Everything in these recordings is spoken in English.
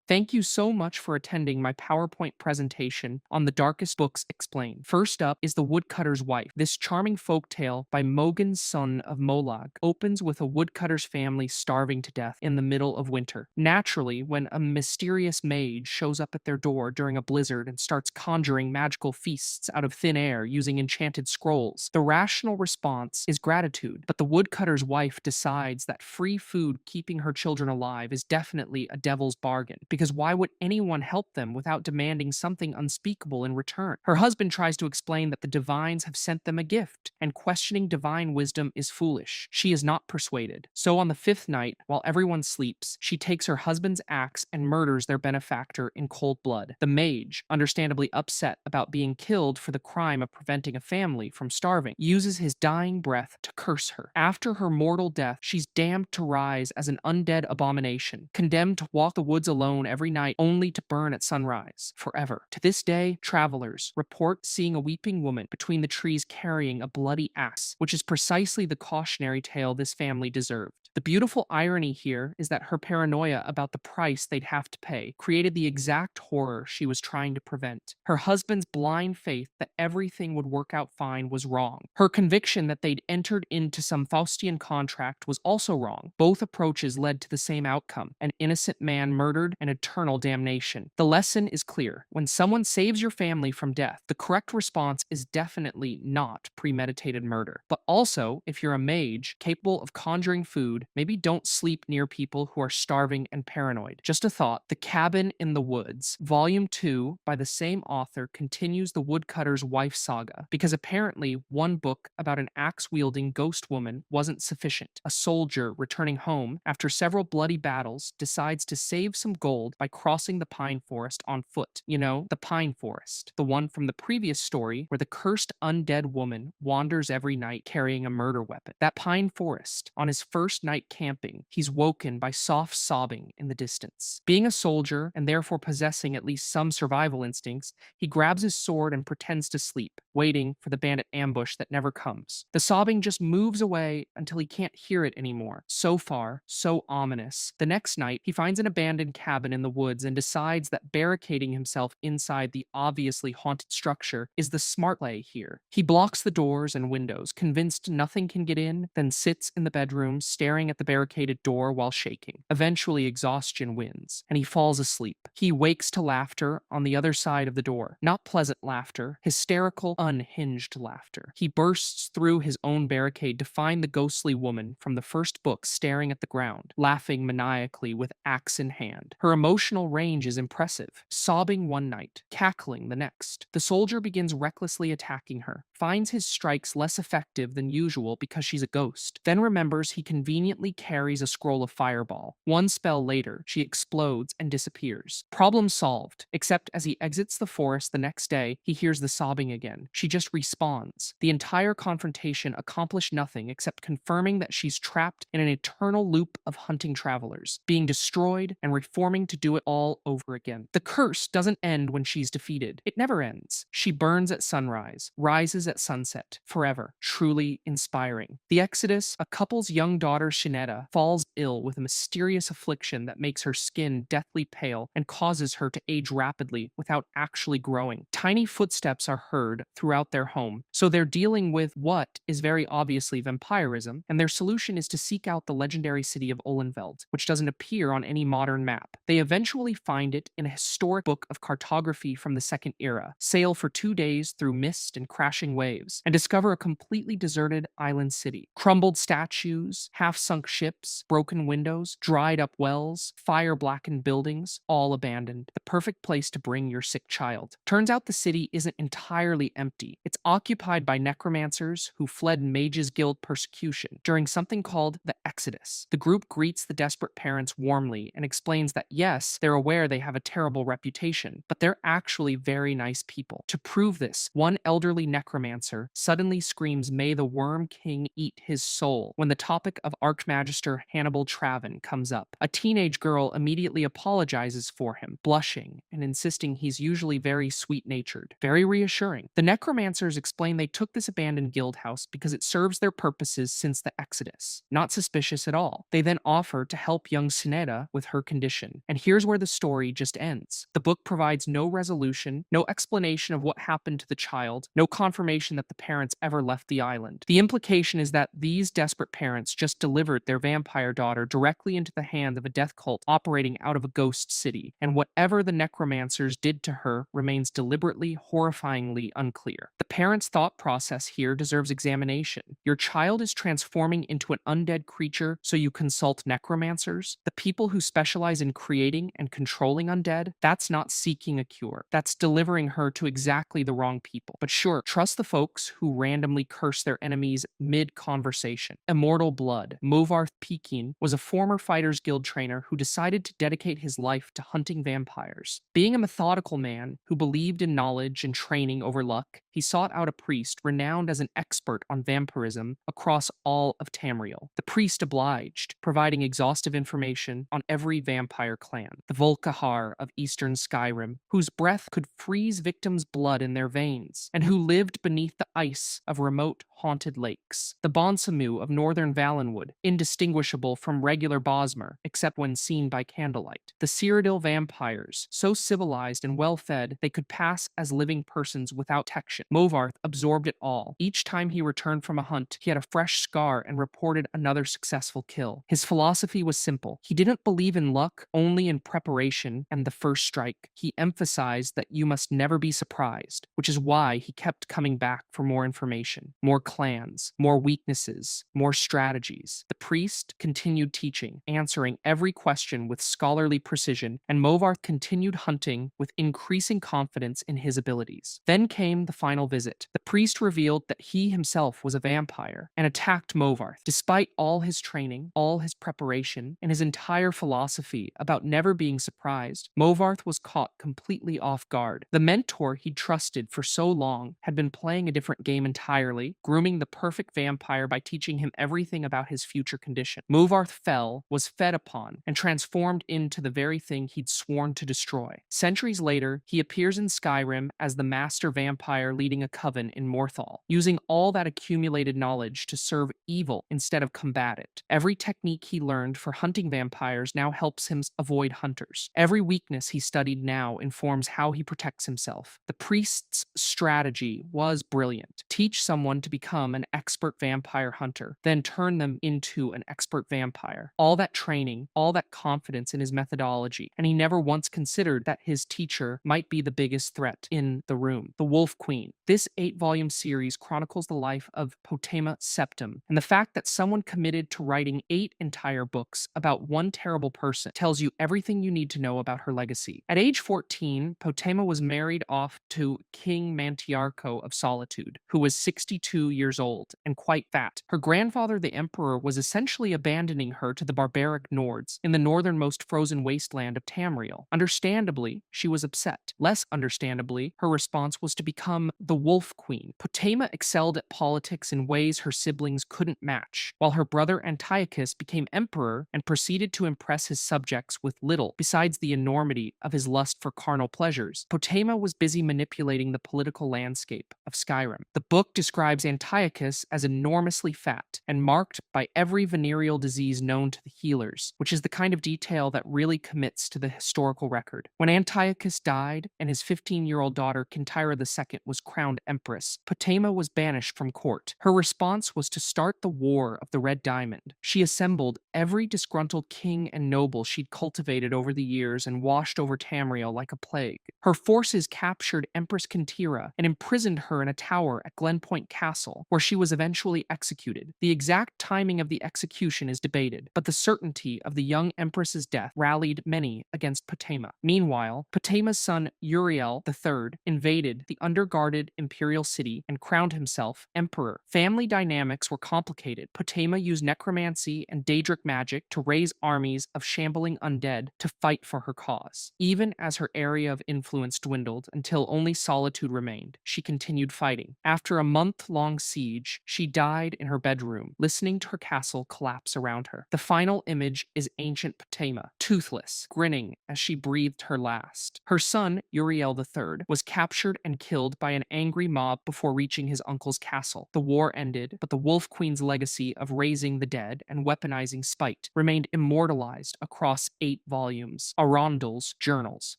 Thank you so much for attending my PowerPoint presentation on the Darkest Books Explained. First up is The Woodcutter's Wife. This charming folktale by Mogan, son of Molag, opens with a woodcutter's family starving to death in the middle of winter. Naturally, when a mysterious mage shows up at their door during a blizzard and starts conjuring magical feasts out of thin air using enchanted scrolls, the rational response is gratitude. But the woodcutter's wife decides that free food keeping her children alive is definitely a devil's bargain, because why would anyone help them without demanding something unspeakable in return? Her husband tries to explain that the divines have sent them a gift, and questioning divine wisdom is foolish. She is not persuaded. So on the fifth night, while everyone sleeps, she takes her husband's axe and murders their benefactor in cold blood. The mage, understandably upset about being killed for the crime of preventing a family from starving, uses his dying breath to curse her. After her mortal death, she's damned to rise as an undead abomination, condemned to walk the woods alone every night only to burn at sunrise forever. To this day, travelers report seeing a weeping woman between the trees carrying a bloody axe, which is precisely the cautionary tale this family deserved. The beautiful irony here is that her paranoia about the price they'd have to pay created the exact horror she was trying to prevent. Her husband's blind faith that everything would work out fine was wrong. Her conviction that they'd entered into some Faustian contract was also wrong. Both approaches led to the same outcome: an innocent man murdered and eternal damnation. The lesson is clear. When someone saves your family from death, the correct response is definitely not premeditated murder. But also, if you're a mage capable of conjuring food, maybe don't sleep near people who are starving and paranoid. Just a thought. The Cabin in the Woods, Volume 2, by the same author, continues the woodcutter's wife saga, because apparently one book about an axe-wielding ghost woman wasn't sufficient. A soldier returning home after several bloody battles decides to save some gold by crossing the pine forest on foot. You know, the pine forest, the one from the previous story where the cursed undead woman wanders every night carrying a murder weapon. That pine forest. On his first night camping, he's woken by soft sobbing in the distance. Being a soldier, and therefore possessing at least some survival instincts, he grabs his sword and pretends to sleep, waiting for the bandit ambush that never comes. The sobbing just moves away until he can't hear it anymore. So far, so ominous. The next night, he finds an abandoned cabin in the woods and decides that barricading himself inside the obviously haunted structure is the smart play here. He blocks the doors and windows, convinced nothing can get in, then sits in the bedroom staring at the barricaded door while shaking. Eventually, exhaustion wins, and he falls asleep. He wakes to laughter on the other side of the door. Not pleasant laughter, hysterical, unhinged laughter. He bursts through his own barricade to find the ghostly woman from the first book staring at the ground, laughing maniacally with axe in hand. Her emotional range is impressive, sobbing one night, cackling the next. The soldier begins recklessly attacking her, finds his strikes less effective than usual because she's a ghost, then remembers he conveniently carries a scroll of fireball. One spell later, she explodes and disappears. Problem solved, except as he exits the forest the next day, he hears the sobbing again. She just respawns. The entire confrontation accomplished nothing except confirming that she's trapped in an eternal loop of hunting travelers, being destroyed and reforming to do it all over again. The curse doesn't end when she's defeated. It never ends. She burns at sunrise, rises at sunset, forever. Truly inspiring. The Exodus, a couple's young daughter Shinetta falls ill with a mysterious affliction that makes her skin deathly pale and causes her to age rapidly without actually growing. Tiny footsteps are heard throughout their home, so they're dealing with what is very obviously vampirism, and their solution is to seek out the legendary city of Olenveld, which doesn't appear on any modern map. They eventually find it in a historic book of cartography from the Second Era, sail for 2 days through mist and crashing waves, and discover a completely deserted island city. Crumbled statues, half-sunk ships, broken windows, dried-up wells, fire-blackened buildings, all abandoned. The perfect place to bring your sick child. Turns out the city isn't entirely empty. It's occupied by necromancers who fled Mages Guild persecution during something called the Exodus. The group greets the desperate parents warmly and explains that yes, they're aware they have a terrible reputation, but they're actually very nice people. To prove this, one elderly necromancer suddenly screams, "May the Worm King eat his soul," when the topic of Archmagister Hannibal Travin comes up. A teenage girl immediately apologizes for him, blushing and insisting he's usually very sweet-natured. Very reassuring. The necromancers explain they took this abandoned guild house because it serves their purposes since the Exodus. Not suspicious at all. They then offer to help young Sineda with her condition. And here's where the story just ends. The book provides no resolution, no explanation of what happened to the child, no confirmation that the parents ever left the island. The implication is that these desperate parents just delivered their vampire daughter directly into the hands of a death cult operating out of a ghost city, and whatever the necromancers did to her remains deliberately, horrifyingly unclear. The parents' thought process here deserves examination. Your child is transforming into an undead creature, so you consult necromancers? The people who specialize in creating and controlling undead? That's not seeking a cure. That's delivering her to exactly the wrong people. But sure, trust the folks who randomly curse their enemies mid-conversation. Immortal Blood. Movarth Pekin was a former Fighters Guild trainer who decided to dedicate his life to hunting vampires. Being a methodical man who believed in knowledge and training over luck, he sought out a priest renowned as an expert on vampirism across all of Tamriel. The priest obliged, providing exhaustive information on every vampire clan. The Volkihar of eastern Skyrim, whose breath could freeze victims' blood in their veins, and who lived beneath the ice of remote, haunted lakes. The Bonsamu of northern Valenwood, indistinguishable from regular Bosmer, except when seen by candlelight. The Cyrodiil vampires, so civilized and well-fed they could pass as living persons without detection. Movarth absorbed it all. Each time he returned from a hunt, he had a fresh scar and reported another successful kill. His philosophy was simple. He didn't believe in luck, only in preparation and the first strike. He emphasized that you must never be surprised, which is why he kept coming back for more information, more clans, more weaknesses, more strategies. The priest continued teaching, answering every question with scholarly precision, and Movarth continued hunting with increasing confidence in his abilities. Then came the final visit. The priest revealed that he himself was a vampire and attacked Movarth. Despite all his training, all his preparation, and his entire philosophy about never being surprised, Movarth was caught completely off guard. The mentor he'd trusted for so long had been playing a different game entirely, grooming the perfect vampire by teaching him everything about his future condition. Movarth fell, was fed upon, and transformed into the very thing he'd sworn to destroy. Centuries later, he appears in Skyrim as the master vampire leading a coven in Morthal, using all that accumulated knowledge to serve evil instead of combat it. Every technique he learned for hunting vampires now helps him avoid hunters. Every weakness he studied now informs how he protects himself. The priest's strategy was brilliant. Teach someone to become an expert vampire hunter, then turn them into an expert vampire. All that training, all that confidence in his methodology, and he never once considered that his teacher might be the biggest threat in the room. The Wolf Queen. This 8-volume series chronicles the life of Potema Septim, and the fact that someone committed to writing 8 entire books about one terrible person tells you everything you need to know about her legacy. At age 14, Potema was married off to King Mantiarco of Solitude, who was 62 years old and quite fat. Her grandfather, the Emperor, was essentially abandoning her to the barbaric Nords in the northernmost frozen wasteland of Tamriel. Understandably, she was upset. Less understandably, her response was to become the Wolf Queen. Potema excelled at politics in ways her siblings couldn't match, while her brother Antiochus became emperor and proceeded to impress his subjects with little besides the enormity of his lust for carnal pleasures. Potema was busy manipulating the political landscape of Skyrim. The book describes Antiochus as enormously fat and marked by every venereal disease known to the healers, which is the kind of detail that really commits to the historical record. When Antiochus died and his 15-year-old daughter Kintyra II was crowned empress, Potema was banished from court. Her response was to start the War of the Red Diamond. She assembled every disgruntled king and noble she'd cultivated over the years and washed over Tamriel like a plague. Her forces captured Empress Kintyra and imprisoned her in a tower at Glenpoint Castle, where she was eventually executed. The exact timing of the execution is debated, but the certainty of the young empress's death rallied many against Potema. Meanwhile, Potema's son Uriel III invaded the underguarded imperial city and crowned himself emperor. Family dynamics were complicated. Potema used necromancy and Daedric magic to raise armies of shambling undead to fight for her cause. Even as her area of influence influence dwindled until only solitude remained. She continued fighting. After a month-long siege, she died in her bedroom, listening to her castle collapse around her. The final image is ancient Potema, toothless, grinning as she breathed her last. Her son, Uriel III, was captured and killed by an angry mob before reaching his uncle's castle. The war ended, but the Wolf Queen's legacy of raising the dead and weaponizing spite remained immortalized across 8 volumes. Arundel's Journals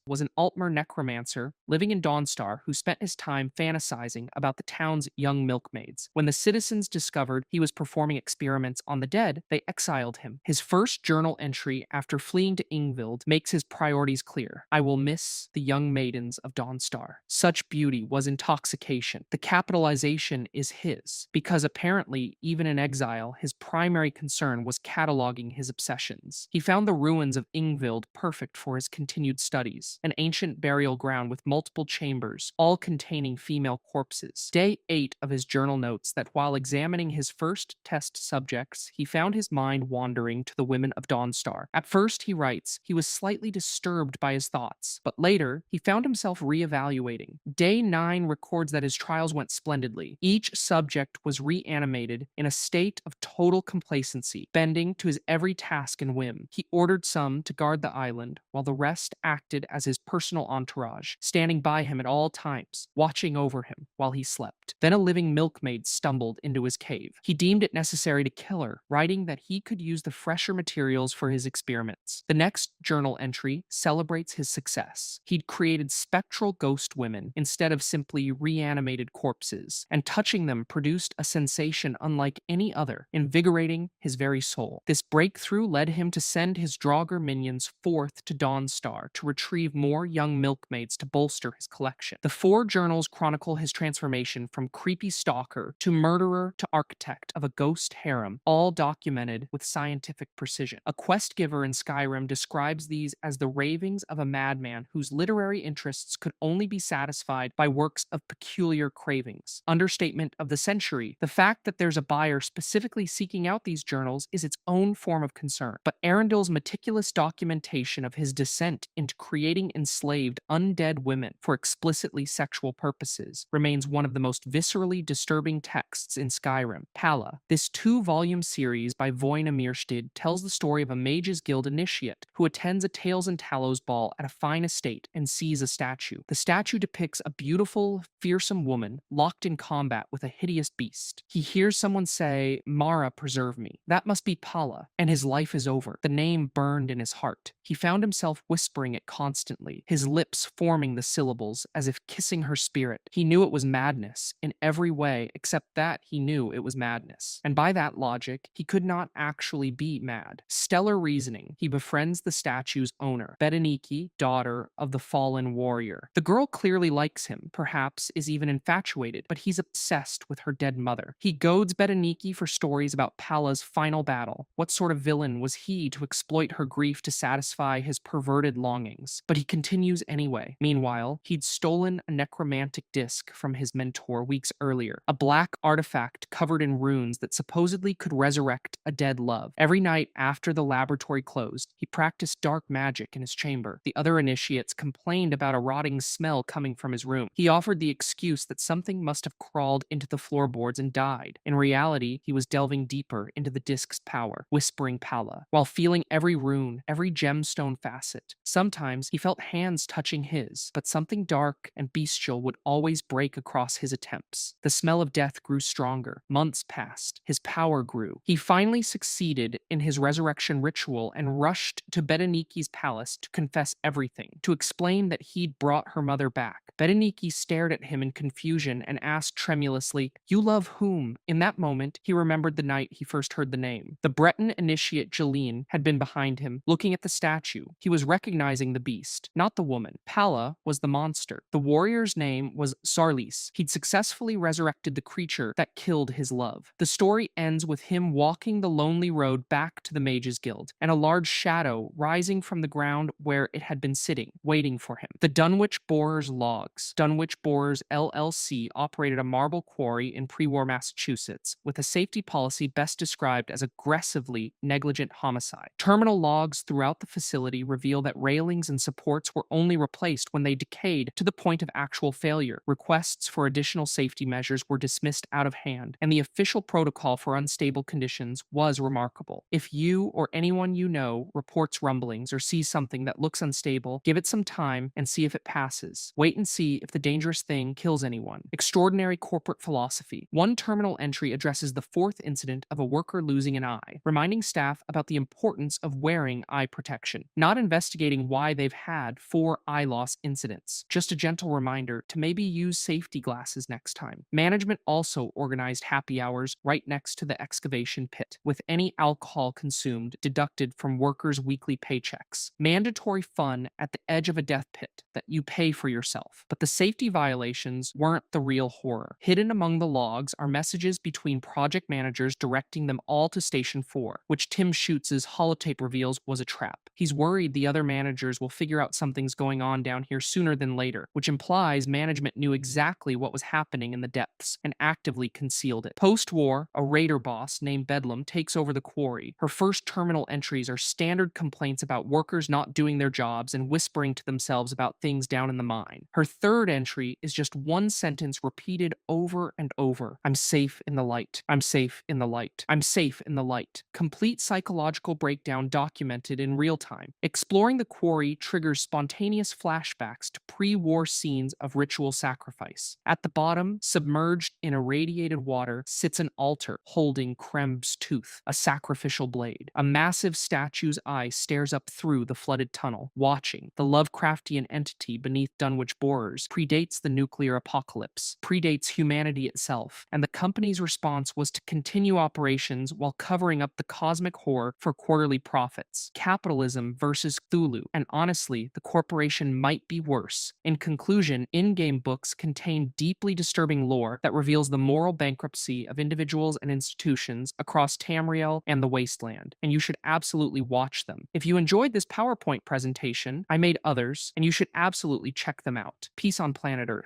was an Altmer necromancer living in Dawnstar who spent his time fantasizing about the town's young milkmaids. When the citizens discovered he was performing experiments on the dead, they exiled him. His first journal entry after fleeing to Ingvild makes his priorities clear. I will miss the young maidens of Dawnstar. Such beauty was intoxication. The capitalization is his, because apparently, even in exile, his primary concern was cataloging his obsessions. He found the ruins of Ingvild perfect for his continued studies, an ancient burial ground with multiple chambers, all containing female corpses. Day 8 of his journal notes that while examining his first test subjects, he found his mind wandering to the women of Dawnstar. At first, he writes, he was slightly disturbed by his thoughts, but later, he found himself reevaluating. Day 9 records that his trials went splendidly. Each subject was reanimated in a state of total complacency, bending to his every task and whim. He ordered some to guard the island, while the rest acted as his personal entourage, standing by him at all times, watching over him while he slept. Then a living milkmaid stumbled into his cave. He deemed it necessary to kill her, writing that he could use the fresher materials for his experiments. The next journal entry celebrates his success. He'd created spectral ghost women instead of simply reanimated corpses, and touching them produced a sensation unlike any other, invigorating his very soul. This breakthrough led him to send his Draugr minions forth to Dawnstar to retrieve more young milkmaids to bolster his collection. The 4 journals chronicle his transformation from creepy stalker to murderer to architect of a ghost harem, all documented with scientific precision. A quest giver in Skyrim describes these as the ravings of a madman whose literary interests could only be satisfied by works of peculiar cravings. Understatement of the century, the fact that there's a buyer specifically seeking out these journals is its own form of concern. But Arundel's meticulous documentation of his descent into creating enslaved undead women for explicitly sexual purposes remains one of the most viscerally disturbing texts in Skyrim. Palla, this 2-volume series by Voina Myrstid, tells the story of a Mages Guild initiate who attends a Tails and Tallows ball at a fine estate and sees a statue. The statue depicts a beautiful, fearsome woman locked in combat with a hideous beast. He hears someone say, Mara, preserve me. That must be Palla, and his life is over. The name burned in his heart. He found himself whispering it constantly, his lips forming the syllables as if kissing her spirit. He knew it was madness in every way except that he knew it was madness. And by that logic, he could not actually be mad. Stellar reasoning, he befriends the statue's owner, Bedeniki, daughter of the fallen warrior. The girl clearly likes him, perhaps is even infatuated, but he's obsessed with her dead mother. He goads Bedeniki for stories about Palla's final battle. What sort of villain was he to exploit her grief to satisfy his perverted longings? But he continues anyway. Meanwhile, he'd stolen a necromantic disc from his mentor weeks earlier, a black artifact covered in runes that supposedly could resurrect a dead love. Every night after the laboratory closed, he practiced dark magic in his chamber. The other initiates complained about a rotting smell coming from his room. He offered the excuse that something must have crawled into the floorboards and died. In reality, he was delving deeper into the disc's power, whispering Palla, while feeling every rune, every gemstone facet. Sometimes he felt hands touching his, but something dark and bestial would always break across his attempts. The smell of death grew stronger. Months passed. His power grew. He finally succeeded in his resurrection ritual and rushed to Bedeniki's palace to confess everything, to explain that he'd brought her mother back. Bedeniki stared at him in confusion and asked tremulously, "You love whom?" In that moment, he remembered the night he first heard the name. The Breton initiate Jeline had been behind him, looking at the statue. He was recognizing the beast, not the woman. Palla was the monster. The warrior's name was Sarlis. He'd successfully resurrected the creature that killed his love. The story ends with him walking the lonely road back to the Mages Guild, and a large shadow rising from the ground where it had been sitting, waiting for him. The Dunwich Borers logs. Dunwich Borers LLC operated a marble quarry in pre-war Massachusetts, with a safety policy best described as aggressively negligent homicide. Terminal logs throughout the facility reveal that railings and supports were only replaced replaced when they decayed to the point of actual failure. Requests for additional safety measures were dismissed out of hand, and the official protocol for unstable conditions was remarkable. If you or anyone you know reports rumblings or sees something that looks unstable, give it some time and see if it passes. Wait and see if the dangerous thing kills anyone. Extraordinary corporate philosophy. One terminal entry addresses the fourth incident of a worker losing an eye, reminding staff about the importance of wearing eye protection, not investigating why they've had 4 eye loss incidents. Just a gentle reminder to maybe use safety glasses next time. Management also organized happy hours right next to the excavation pit, with any alcohol consumed deducted from workers' weekly paychecks. Mandatory fun at the edge of a death pit that you pay for yourself. But the safety violations weren't the real horror. Hidden among the logs are messages between project managers directing them all to Station 4, which Tim Schutz' holotape reveals was a trap. He's worried the other managers will figure out something's going on down here sooner than later, which implies management knew exactly what was happening in the depths and actively concealed it. Post-war, a raider boss named Bedlam takes over the quarry. Her first terminal entries are standard complaints about workers not doing their jobs and whispering to themselves about things down in the mine. Her third entry is just one sentence repeated over and over. I'm safe in the light. I'm safe in the light. I'm safe in the light. Complete psychological breakdown documented in real time. Exploring the quarry triggers spontaneous flashbacks to pre-war scenes of ritual sacrifice. At the bottom, submerged in irradiated water, sits an altar holding Kremb's tooth, a sacrificial blade. A massive statue's eye stares up through the flooded tunnel, watching. The Lovecraftian entity beneath Dunwich borers predates the nuclear apocalypse, predates humanity itself, and the company's response was to continue operations while covering up the cosmic horror for quarterly profits. Capitalism versus Cthulhu, and honestly, the corporation might be worse. In conclusion, in-game books contain deeply disturbing lore that reveals the moral bankruptcy of individuals and institutions across Tamriel and the Wasteland, and you should absolutely watch them. If you enjoyed this PowerPoint presentation, I made others, and you should absolutely check them out. Peace on planet Earth.